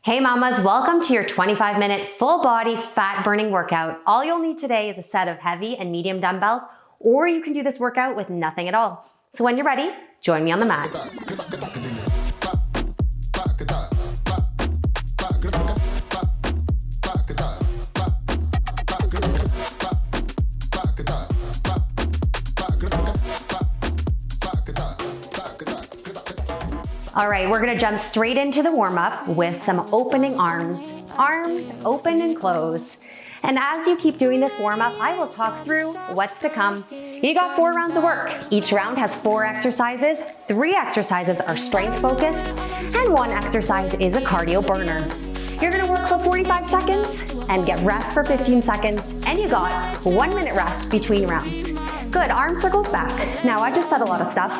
Hey mamas, welcome to your 25-minute full body fat burning workout. All you'll need today is a set of heavy and medium dumbbells, or you can do this workout with nothing at all. So when you're ready, join me on the mat. All right, we're gonna jump straight into the warm-up with some opening arms. Arms open and close. And as you keep doing this warm-up, I will talk through what's to come. You got 4 rounds of work. Each round has 4 exercises. 3 exercises are strength focused, and 1 exercise is a cardio burner. You're gonna work for 45 seconds and get rest for 15 seconds, and you got 1 minute rest between rounds. Good, arm circles back. Now I just said a lot of stuff.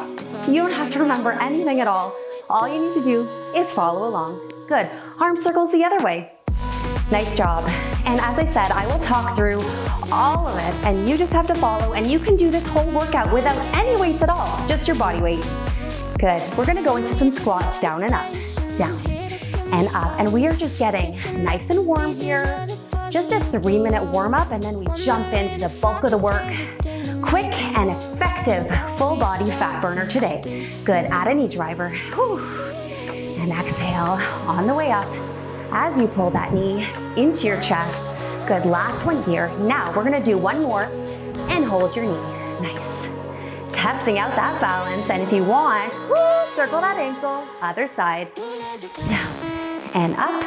You don't have to remember anything at all. All you need to do is follow along. Good, arm circles the other way. Nice job. And as I said, I will talk through all of it and you just have to follow, and you can do this whole workout without any weights at all, just your body weight. Good, we're gonna go into some squats, down and up, down and up. And we are just getting nice and warm here. Just a 3-minute warm up, and then we jump into the bulk of the work. Quick and effective full body fat burner today. Good, add a knee driver. Whew. And exhale on the way up as you pull that knee into your chest. Good, last one here. Now we're gonna do 1 more and hold your knee. Nice. Testing out that balance, and if you want, circle that ankle, other side, down and up.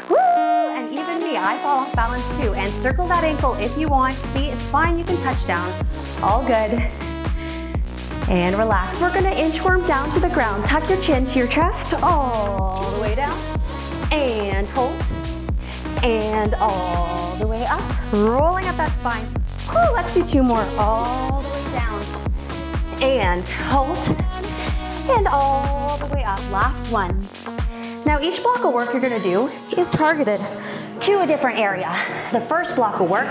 Woo! And even me, I fall off balance too. And circle that ankle if you want. See, it's fine, you can touch down. All good. And relax. We're gonna inchworm down to the ground. Tuck your chin to your chest, all the way down. And hold. And all the way up. Rolling up that spine. Woo, let's do 2 more. All the way down. And hold. And all the way up. Last one. Now each block of work you're gonna do is targeted to a different area. The first block of work,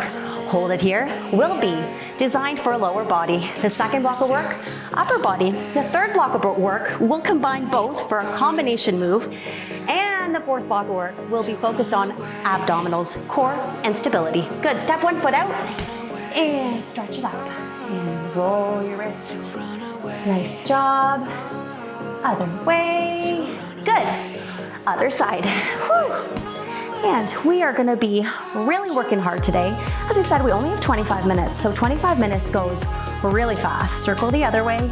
hold it here, will be designed for a lower body. The second block of work, upper body. The third block of work will combine both for a combination move. And the fourth block of work will be focused on abdominals, core, and stability. Good, step 1 foot out and stretch it up. And roll your wrist. Nice job. Other way. Good. Other side. Whew. And we are gonna be really working hard today. As I said, we only have 25 minutes, so 25 minutes goes really fast. Circle the other way.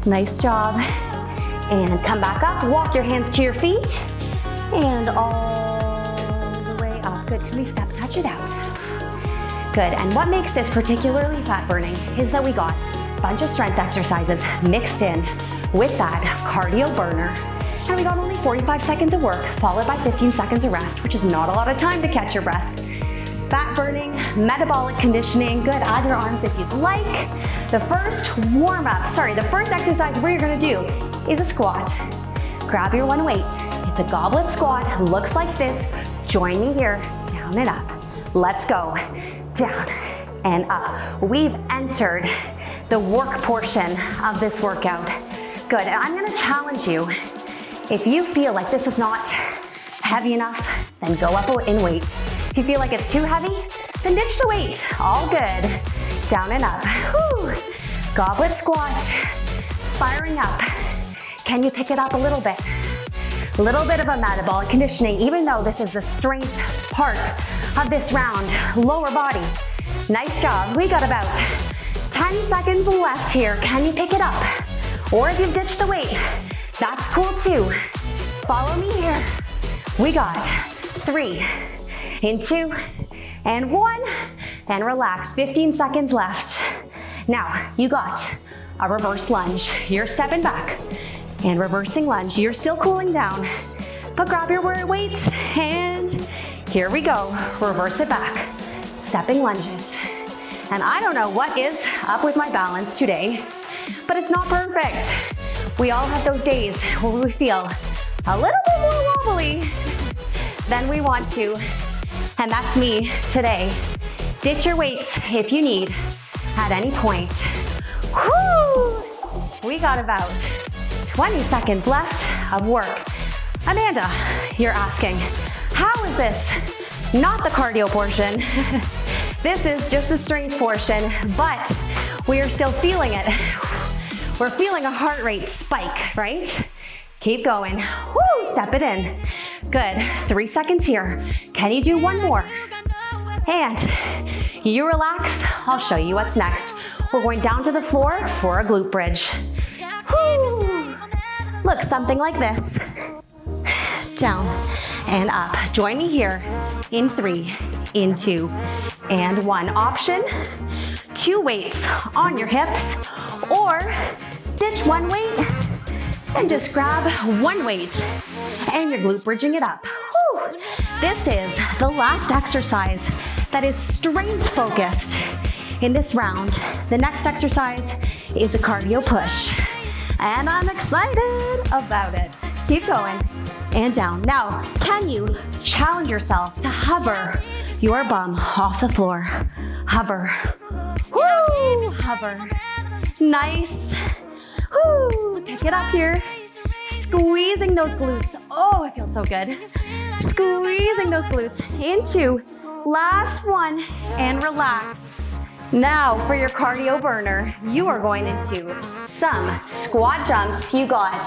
Nice job. And come back up, walk your hands to your feet, and all the way up. Good, can we step touch it out? Good, and what makes this particularly fat burning is that we got a bunch of strength exercises mixed in with that cardio burner. And we got only 45 seconds of work, followed by 15 seconds of rest, which is not a lot of time to catch your breath. Fat burning, metabolic conditioning. Good, add your arms if you'd like. The first exercise we're gonna do is a squat. Grab your 1 weight. It's a goblet squat, looks like this. Join me here, down and up. Let's go, down and up. We've entered the work portion of this workout. Good, and I'm gonna challenge you. If you feel like this is not heavy enough, then go up in weight. If you feel like it's too heavy, then ditch the weight. All good. Down and up. Whew. Goblet squat. Firing up. Can you pick it up a little bit? A little bit of a metabolic conditioning, even though this is the strength part of this round. Lower body. Nice job. We got about 10 seconds left here. Can you pick it up? Or if you've ditched the weight, that's cool too. Follow me here. We got 3 and 2 and 1, and relax. 15 seconds left. Now you got a reverse lunge. You're stepping back and reversing lunge. You're still cooling down, but grab your weights and here we go. Reverse it back. Stepping lunges. And I don't know what is up with my balance today, but it's not perfect. We all have those days where we feel a little bit more wobbly than we want to, and that's me today. Ditch your weights if you need at any point. Whew! We got about 20 seconds left of work. Amanda, you're asking, how is this not the cardio portion? This is just the strength portion, but we are still feeling it. We're feeling a heart rate spike, right? Keep going. Woo, step it in. Good, 3 seconds here. Can you do one more? And you relax, I'll show you what's next. We're going down to the floor for a glute bridge. Woo. Look, something like this. Down and up. Join me here in 3, in 2, and 1. Option, 2 weights on your hips, or ditch 1 weight and just grab 1 weight and you're glute bridging it up. Whew. This is the last exercise that is strength focused in this round. The next exercise is a cardio push, and I'm excited about it. Keep going and down. Now, can you challenge yourself to hover your bum off the floor? Hover. Woo! Hover. Nice. Woo! Pick it up here. Squeezing those glutes. Oh, it feels so good. Squeezing those glutes into last one and relax. Now for your cardio burner, you are going into some squat jumps. You got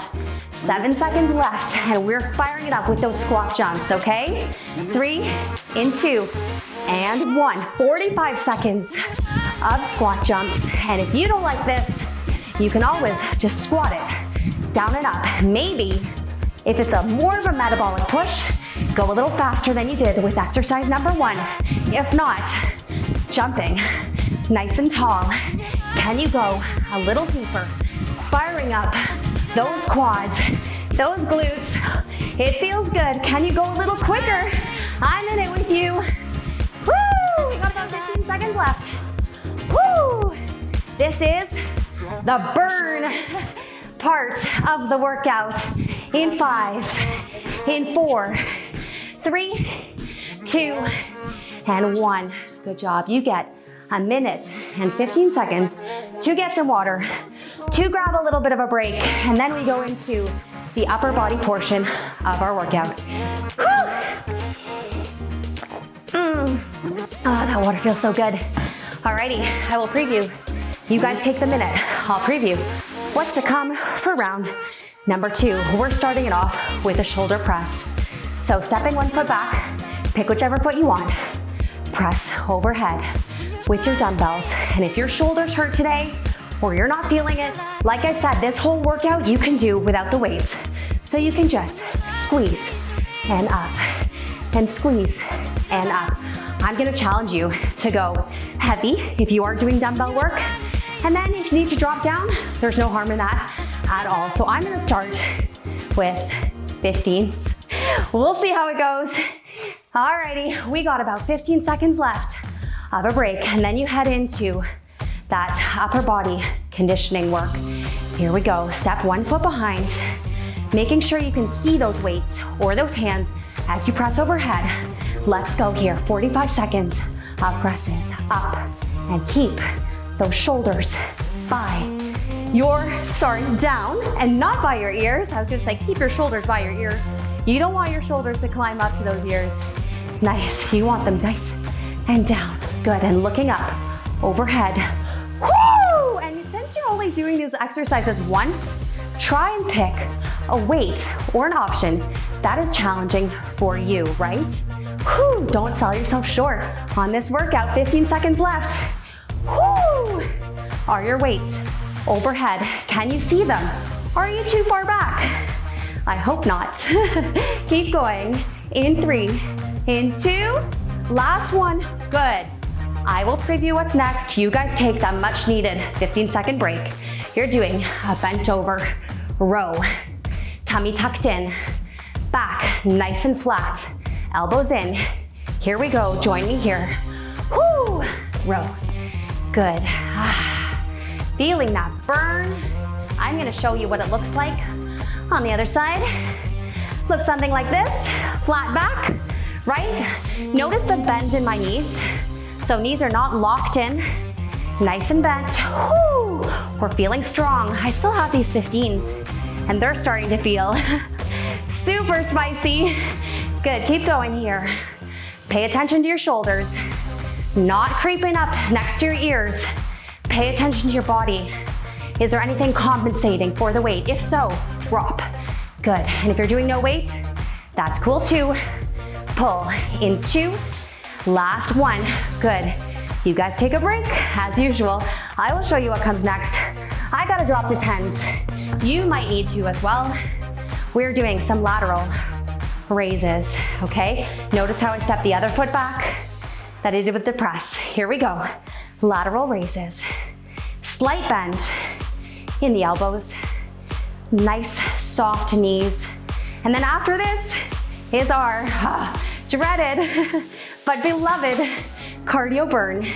7 seconds left and we're firing it up with those squat jumps, okay? 3, in 2, and 1. 45 seconds of squat jumps. And if you don't like this, you can always just squat it down and up. Maybe if it's more of a metabolic push, go a little faster than you did with exercise number 1. If not, jumping nice and tall. Can you go a little deeper? Firing up those quads, those glutes. It feels good. Can you go a little quicker? I'm in it with you. Woo! We got about 15 seconds left. Woo! This is the burn part of the workout. In 5, in 4, 3, 2, and 1. Good job. You get a minute and 15 seconds to get some water, to grab a little bit of a break, and then we go into the upper body portion of our workout. Oh, that water feels so good. Alrighty, I will preview. You guys take the minute. I'll preview what's to come for round number 2. We're starting it off with a shoulder press. So stepping 1 foot back, pick whichever foot you want, press overhead with your dumbbells. And if your shoulders hurt today, or you're not feeling it, like I said, this whole workout you can do without the weights. So you can just squeeze and up, and squeeze and up. I'm gonna challenge you to go heavy if you are doing dumbbell work. And then if you need to drop down, there's no harm in that at all. So I'm gonna start with 15. We'll see how it goes. Alrighty, we got about 15 seconds left of a break, and then you head into that upper body conditioning work. Here we go. Step 1 foot behind, making sure you can see those weights or those hands as you press overhead. Let's go here. 45 seconds of presses up, and keep those shoulders down and not by your ears. I was gonna say keep your shoulders by your ear. You don't want your shoulders to climb up to those ears. Nice, you want them nice and down. Good, and looking up, overhead. Woo! And since you're only doing these exercises once, try and pick a weight or an option that is challenging for you, right? Woo! Don't sell yourself short on this workout. 15 seconds left. Woo! Are your weights overhead? Can you see them? Are you too far back? I hope not. Keep going. In 3, in 2, last one. Good. I will preview what's next. You guys take that much needed 15-second break. You're doing a bent over row. Tummy tucked in, back nice and flat, elbows in. Here we go, join me here. Woo! Row. Good. Feeling that burn. I'm gonna show you what it looks like on the other side. Looks something like this, flat back, right? Notice the bend in my knees. So knees are not locked in, nice and bent. Woo! We're feeling strong. I still have these 15s and they're starting to feel super spicy. Good, keep going here. Pay attention to your shoulders, not creeping up next to your ears. Pay attention to your body. Is there anything compensating for the weight? If so, drop. Good, and if you're doing no weight, that's cool too. Pull in 2, last 1, good. You guys take a break, as usual. I will show you what comes next. I gotta drop to 10s. You might need to as well. We're doing some lateral raises, okay? Notice how I step the other foot back that I did with the press. Here we go. Lateral raises. Slight bend in the elbows. Nice soft knees. And then after this is our dreaded but beloved cardio burn.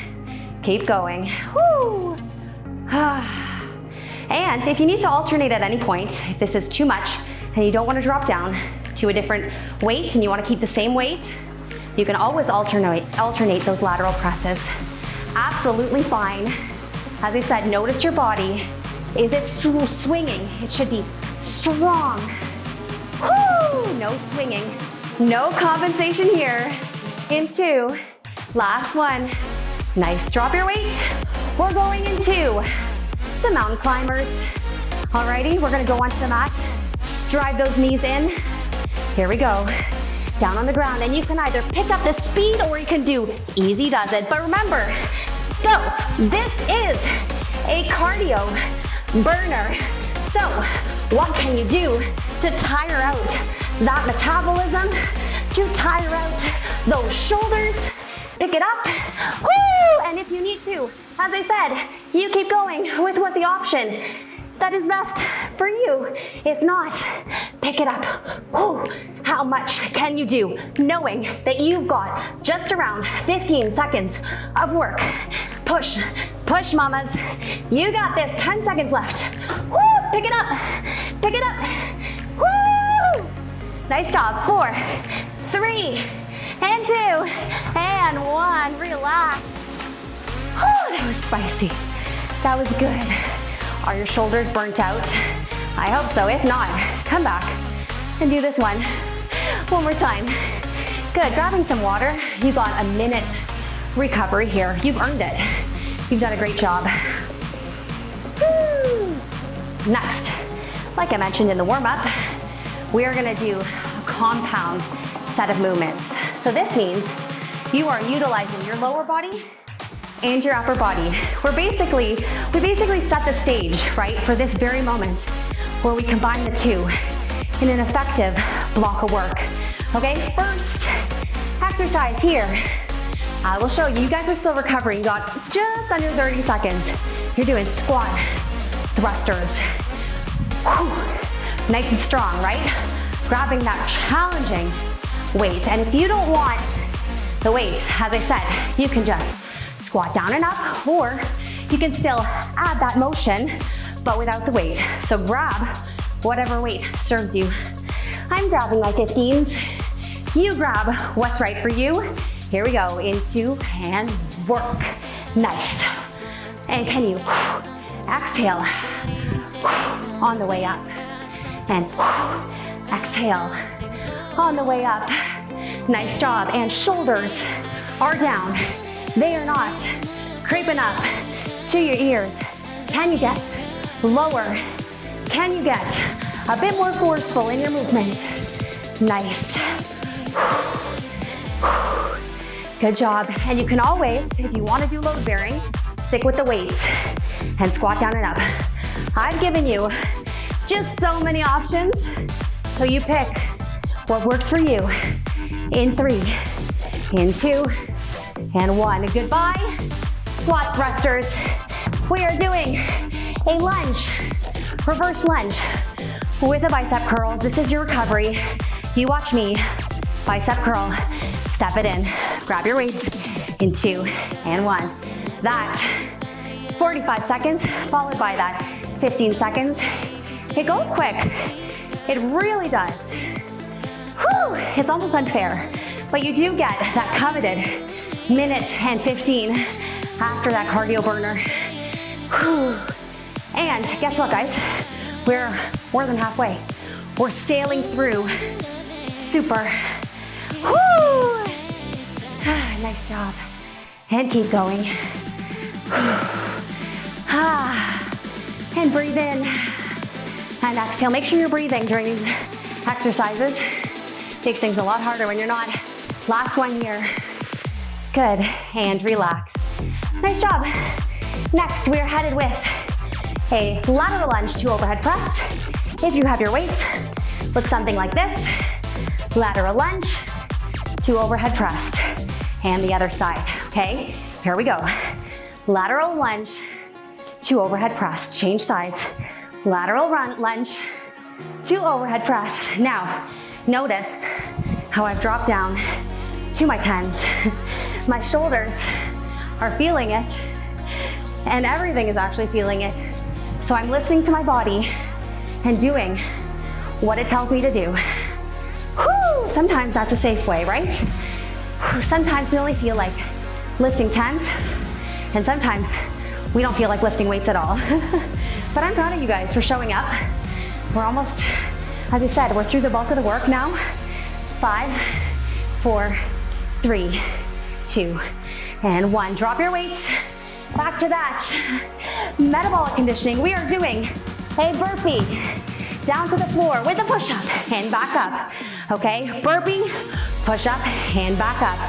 Keep going. Woo. And if you need to alternate at any point, if this is too much and you don't want to drop down to a different weight and you want to keep the same weight, you can always alternate those lateral presses. Absolutely fine. As I said, notice your body. Is it swinging? It should be strong. Woo! No swinging. No compensation here. In 2, last 1. Nice, drop your weight. We're going into some mountain climbers. Alrighty, we're gonna go onto the mat. Drive those knees in. Here we go. Down on the ground, and you can either pick up the speed or you can do easy does it. But remember, go. This is a cardio burner. So what can you do to tire out that metabolism, to tire out those shoulders? Pick it up. Woo! And if you need to, as I said, you keep going with what the option that is best for you. If not, pick it up. Woo! How much can you do knowing that you've got just around 15 seconds of work? Push, push mamas. You got this, 10 seconds left. Woo! Pick it up, pick it up. Woo! Nice job, 4, 3, and 2, and 1, relax. Oh, that was spicy. That was good. Are your shoulders burnt out? I hope so. If not, come back and do this one more time. Good, grabbing some water. You got a minute recovery here. You've earned it. You've done a great job. Woo. Next, like I mentioned in the warm-up, we are gonna do a compound set of movements. So this means you are utilizing your lower body and your upper body. We basically set the stage, right, for this very moment where we combine the two in an effective block of work. Okay, first exercise here. I will show you. You guys are still recovering. You got just under 30 seconds. You're doing squat thrusters. Whew. Nice and strong, right? Grabbing that challenging weight. And if you don't want the weights, as I said, you can just squat down and up, or you can still add that motion, but without the weight. So grab whatever weight serves you. I'm grabbing my 15s. You grab what's right for you. Here we go, into and work. Nice. And can you exhale on the way up, and exhale on the way up. Nice job. And shoulders are down. They are not creeping up to your ears. Can you get lower? Can you get a bit more forceful in your movement? Nice. Good job. And you can always, if you want to do load bearing, stick with the weights and squat down and up. I've given you just so many options, so you pick what works for you. In 3, in 2, and 1. Goodbye, squat thrusters. We are doing a lunge, reverse lunge with the bicep curls. This is your recovery. You watch me, bicep curl, step it in, grab your weights, in 2, and 1. That 45 seconds, followed by that 15 seconds. It goes quick, it really does. Whew, it's almost unfair, but you do get that coveted minute and 15 after that cardio burner. Whew. And guess what, guys? We're more than halfway. We're sailing through. Super. Woo! Nice job. And keep going. And breathe in. And exhale. Make sure you're breathing during these exercises. Makes things a lot harder when you're not. Last one here. Good. And relax. Nice job. Next, we are headed with a lateral lunge to overhead press. If you have your weights, look something like this. Lateral lunge to overhead press. And the other side, okay? Here we go. Lateral lunge to overhead press. Change sides. Lateral lunge to overhead press. Now, notice how I've dropped down to my 10s. My shoulders are feeling it, and everything is actually feeling it. So I'm listening to my body and doing what it tells me to do. Whew, sometimes that's a safe way, right? Whew, sometimes we only feel like lifting 10s, and sometimes we don't feel like lifting weights at all. But I'm proud of you guys for showing up. We're almost, as I said, we're through the bulk of the work now. 5, 4, 3, 2, and 1. Drop your weights. Back to that. Metabolic conditioning. We are doing a burpee down to the floor with a push-up and back up. Okay, burping, push-up, and back up.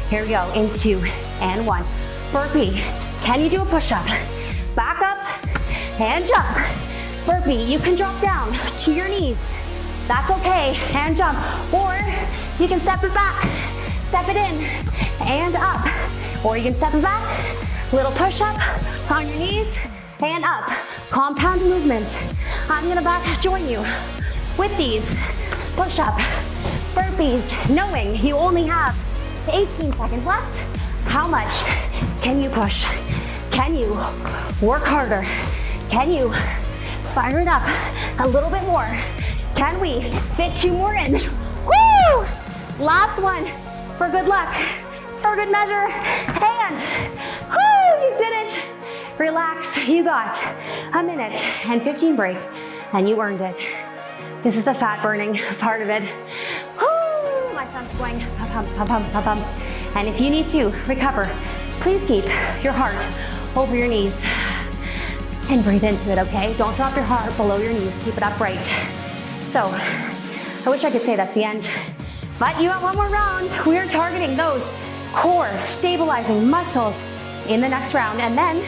Here we go, in 2 and 1. Burpee. Can you do a push-up? Back up and jump. Burpee, you can drop down to your knees. That's okay, and jump. Or you can step it back, step it in, and up. Or you can step it back, little push-up on your knees, and up. Compound movements. I'm gonna back join you with these push-up burpees, knowing you only have 18 seconds left. How much can you push? Can you work harder? Can you fire it up a little bit more? Can we fit 2 more in? Woo! Last one for good luck, for good measure, and woo, you did it. Relax, you got a minute and 15 break, and you earned it. This is the fat burning part of it. Woo, my thumb's going pump, pump, pump, pump, pump. And if you need to recover, please keep your heart over your knees and breathe into it, okay? Don't drop your heart below your knees, keep it upright. So, I wish I could say that's the end, but you have one more round. We are targeting those core stabilizing muscles in the next round, and then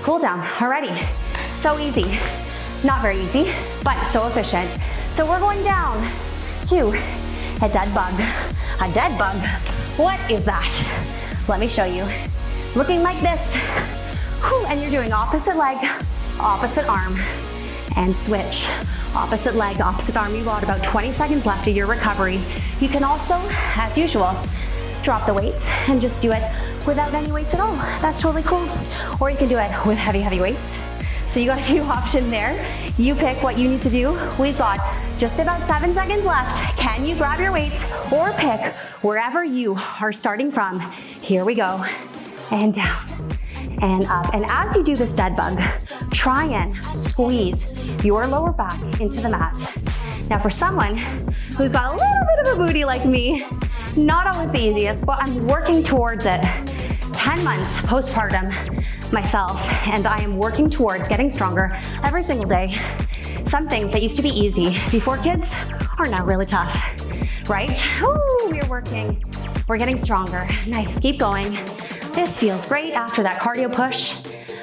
cool down. Alrighty, so easy. Not very easy, but so efficient. So we're going down to a dead bug. A dead bug, what is that? Let me show you. Looking like this. Whew, and you're doing opposite leg, opposite arm, and switch. Opposite leg, opposite arm. You've got about 20 seconds left of your recovery. You can also, as usual, drop the weights and just do it without any weights at all. That's totally cool. Or you can do it with heavy, heavy weights. So you got a few options there. You pick what you need to do. We've got just about 7 seconds left. Can you grab your weights or pick wherever you are starting from? Here we go. And down and up. And as you do this dead bug, try and squeeze your lower back into the mat. Now for someone who's got a little bit of a booty like me, not always the easiest, but I'm working towards it. 10 months postpartum myself, and I am working towards getting stronger every single day. Some things that used to be easy before kids are now really tough, right? Ooh, we're working, we're getting stronger. Nice, keep going. This feels great after that cardio push.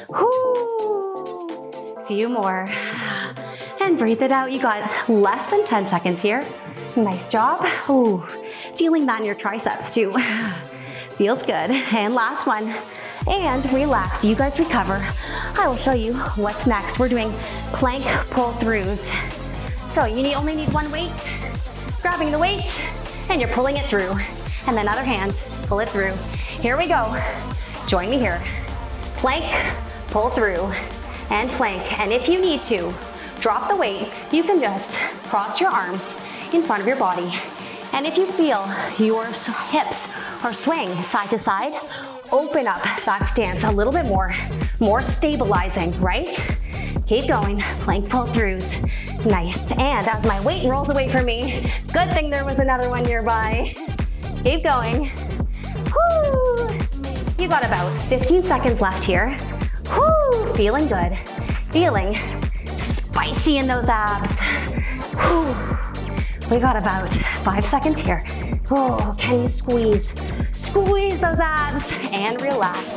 Whoo, few more. And breathe it out. You got less than 10 seconds here. Nice job. Ooh, feeling that in your triceps too. Feels good. And last one. And relax. You guys recover. I will show you what's next. We're doing plank pull-throughs. So you only need one weight. Grabbing the weight, and you're pulling it through. And then other hand, pull it through. Here we go. Join me here. Plank, pull through, and plank. And if you need to, drop the weight. You can just cross your arms in front of your body. And if you feel your hips are swaying side to side, open up that stance a little bit more stabilizing, right? Keep going, plank pull-throughs. Nice, and as my weight rolls away from me, good thing there was another one nearby. Keep going. Woo! You got about 15 seconds left here. Woo! Feeling good. Feeling spicy in those abs. Woo! We got about 5 seconds here. Oh, can you squeeze? Squeeze those abs and relax.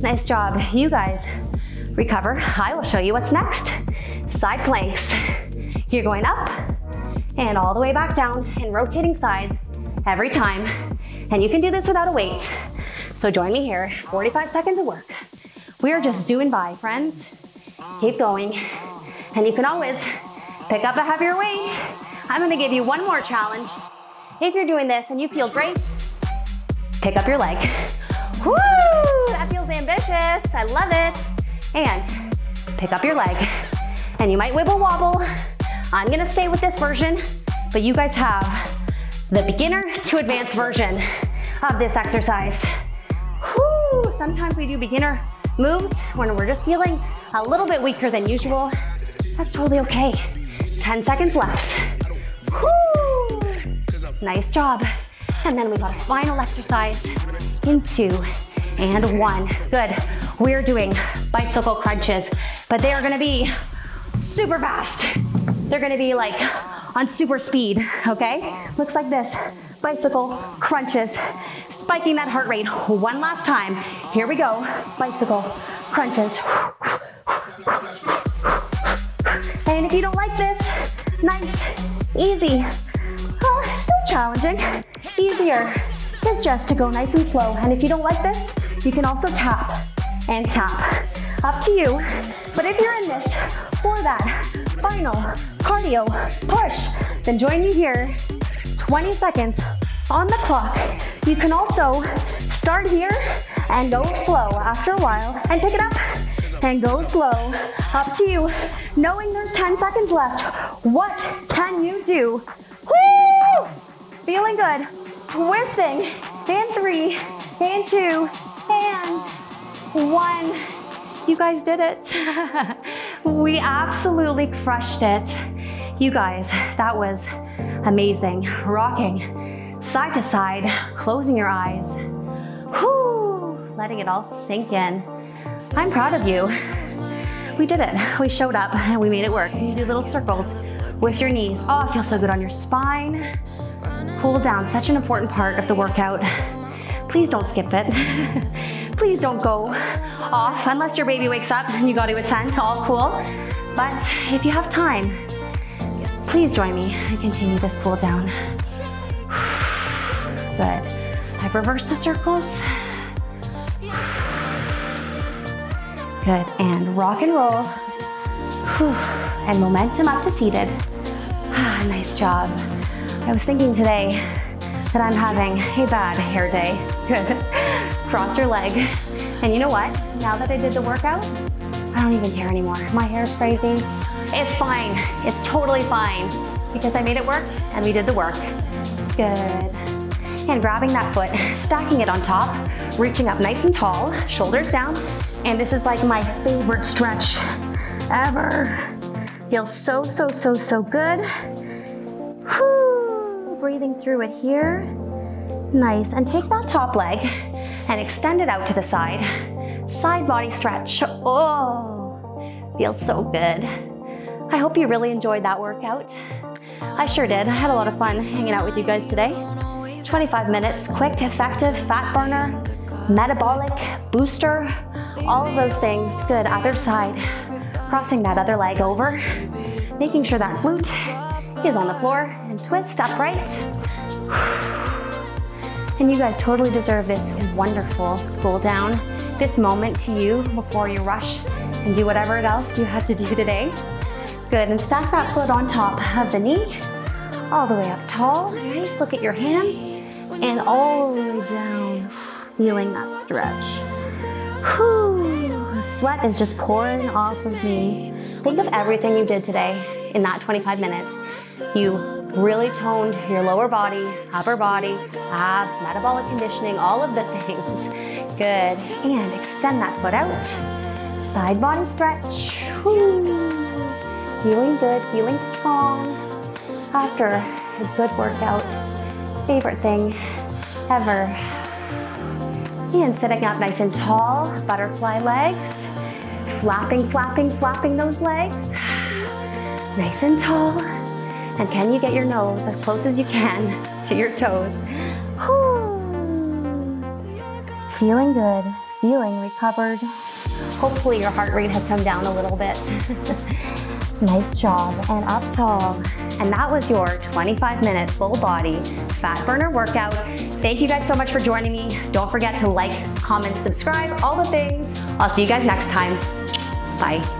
Nice job. You guys recover. I will show you what's next. Side planks. You're going up and all the way back down and rotating sides every time. And you can do this without a weight. So join me here, 45 seconds of work. We are just zooming by, friends. Keep going. And you can always pick up a heavier weight. I'm gonna give you one more challenge. If you're doing this and you feel great, pick up your leg. Woo! That feels ambitious. I love it. And pick up your leg. And you might wibble wobble. I'm gonna stay with this version, but you guys have the beginner to advanced version of this exercise. Woo! Sometimes we do beginner moves when we're just feeling a little bit weaker than usual. That's totally okay. 10 seconds left. Woo! Nice job. And then we got a final exercise in 2 and 1. Good. We're doing bicycle crunches, but they are gonna be super fast. They're gonna be like on super speed, okay? Looks like this. Bicycle crunches, spiking that heart rate. One last time. Here we go. Bicycle crunches. And if you don't like this, nice, easy, still challenging, easier is just to go nice and slow. And if you don't like this, you can also tap and tap. Up to you. But if you're in this for that final cardio push, then join me here. 20 seconds on the clock. You can also start here and go slow after a while and pick it up and go slow. Up to you. Knowing there's 10 seconds left, what can you do? Woo! Feeling good. Twisting. And 3, and 2, and 1. You guys did it. We absolutely crushed it. You guys, that was amazing. Rocking side to side, closing your eyes. Whoo, letting it all sink in. I'm proud of you. We did it. We showed up and we made it work. You do little circles with your knees. Oh, it feels so good on your spine. Cool down, such an important part of the workout. Please don't skip it. Please don't go off unless your baby wakes up and you got to attend. All cool. But if you have time, please join me and continue this cool down. Good. I've reversed the circles. Good. And rock and roll. And momentum up to seated. Nice job. I was thinking today that I'm having a bad hair day. Good. Cross your leg. And you know what? Now that I did the workout, I don't even care anymore. My hair's crazy. It's fine. It's totally fine because I made it work and we did the work. Good. And grabbing that foot, stacking it on top, reaching up nice and tall, shoulders down. And this is like my favorite stretch ever. Feels so, so, so, so good. Whew. Breathing through it here. Nice. And take that top leg and extend it out to the side. Side body stretch. Oh, feels so good. I hope you really enjoyed that workout. I sure did. I had a lot of fun hanging out with you guys today. 25 minutes, quick, effective, fat burner, metabolic, booster, all of those things. Good. Other side. Crossing that other leg over. Making sure that glute is on the floor and twist upright. And you guys totally deserve this wonderful cool down, this moment to you before you rush and do whatever else you have to do today. Good, and stack that foot on top of the knee, all the way up tall. Nice, look at your hands, and all the way down, feeling that stretch. Whew, sweat is just pouring off of me. Think of everything you did today in that 25 minutes. You really toned your lower body, upper body, abs, metabolic conditioning, all of the things. Good. And extend that foot out. Side body stretch. Woo. Feeling good, feeling strong after a good workout. Favorite thing ever. And sitting up nice and tall, butterfly legs. Flapping, flapping, flapping those legs. Nice and tall. And can you get your nose as close as you can to your toes? Whew. Feeling good, feeling recovered. Hopefully your heart rate has come down a little bit. Nice job, and up tall. And that was your 25-minute full body fat burner workout. Thank you guys so much for joining me. Don't forget to like, comment, subscribe, all the things. I'll see you guys next time. Bye.